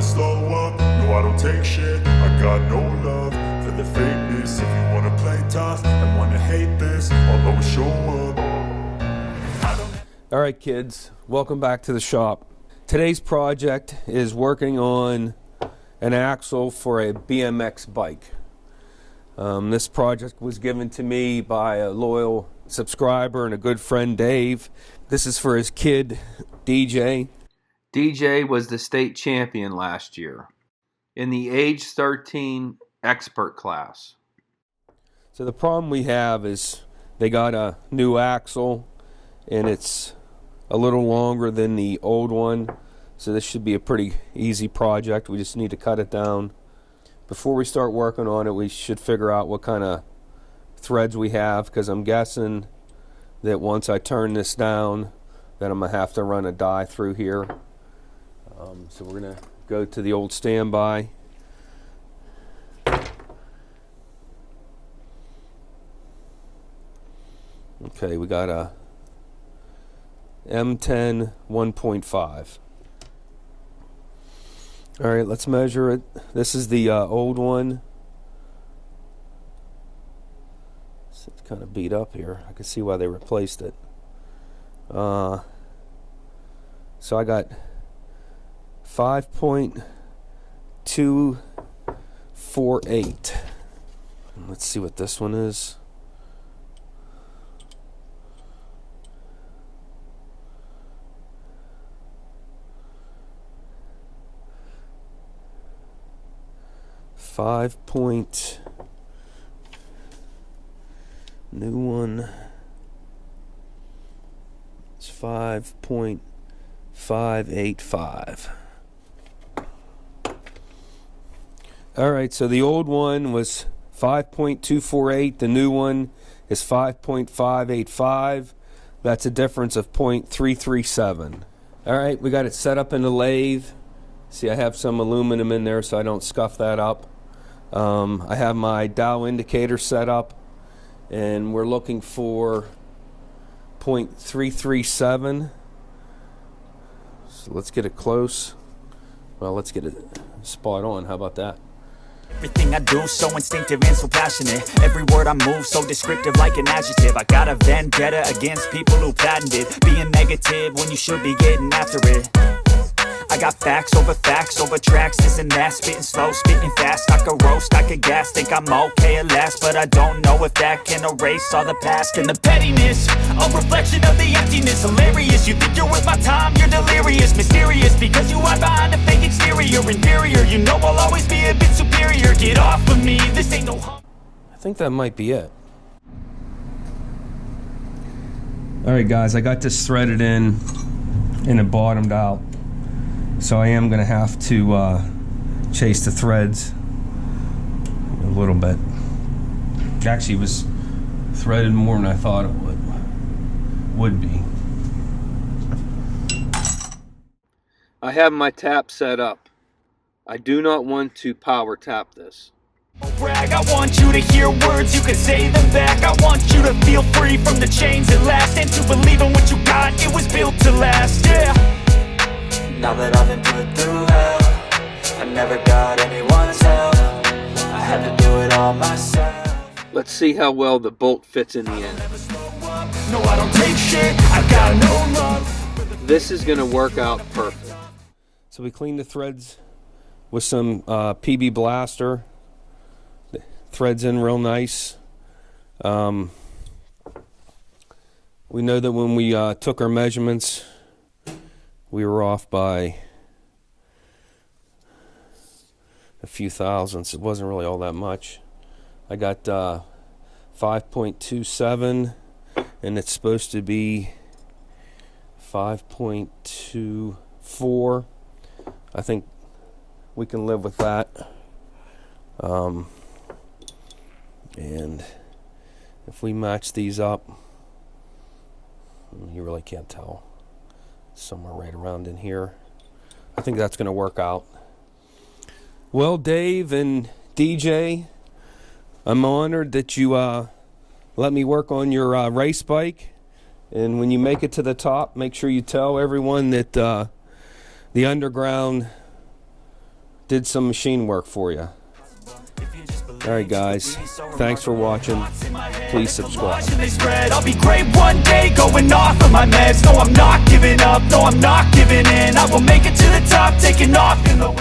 slow up, no I don't take shit. I got no love for the fakeness. If you wanna play tough and wanna hate this, I'll always show up. Alright kids, welcome back to the shop. Today's project is working on an axle for a BMX bike. This project was given to me by a loyal subscriber and a good friend, Dave. This is for his kid, DJ. DJ was the state champion last year in the age 13 expert class. So the problem we have is they got a new axle and it's a little longer than the old one. So this should be a pretty easy project. We just need to cut it down. Before we start working on it, we should figure out what kind of threads we have, because I'm guessing that once I turn this down, then I'm going to have to run a die through here. So we're going to go to the old standby. Okay, we got a M10 1.5. Alright, let's measure it. This is the old one. It's kind of beat up here. I can see why they replaced it. So I got 5.248. Let's see what this one is. New one. It's 5.585. Alright, so the old one was 5.248. The new one is 5.585. That's a difference of 0.337. Alright, we got it set up in the lathe. See, I have some aluminum in there so I don't scuff that up. I have my dial indicator set up, and we're looking for 0.337. So let's get it close. Well, let's get it spot on. How about that? Everything I do, so instinctive and so passionate. Every word I move, so descriptive like an adjective. I got a vendetta against people who patented being negative when you should be getting after it. I got facts over tracks, this and that. Spitting slow, spitting fast, I could roast, I could gas. Think I'm okay at last, but I don't know if that can erase all the past. And the pettiness, a reflection of the emptiness. Hilarious, you think you're worth my time, you're delirious. Mysterious, because you hide behind a fake exterior. Inferior, you know I'll always be a bit superior. Get off of me, this ain't no hum. I think that might be it. Alright guys, I got this threaded in and it bottomed out. So I am going to have to chase the threads a little bit. Actually, it was threaded more than I thought it would be. I have my tap set up. I do not want to power tap this. Brag, I want you to hear words, you can say them back. I want you to feel free from the chains at last, and to believe in what you got, it was built to last, yeah. Now that I've been put through hell, I never got anyone's help. I had to do it all myself. Let's see how well the bolt fits in the end. No, I don't take shit, I got no love. This is going to work out perfect. So we cleaned the threads with some PB Blaster. The threads in real nice. We know that when we took our measurements, we were off by a few thousandths. It wasn't really all that much. I got 5.27 and it's supposed to be 5.24. I think we can live with that. And if we match these up, you really can't tell. Somewhere right around in here. I think that's going to work out. Well, Dave and DJ, I'm honored that you let me work on your race bike. And when you make it to the top, make sure you tell everyone that the underground did some machine work for you. Alright guys, thanks for watching. Please subscribe. They spread. I'll be great one day, going off of my meds. No, I'm not giving up, no, I'm not giving in. I will make it to the top, taking off in the wind.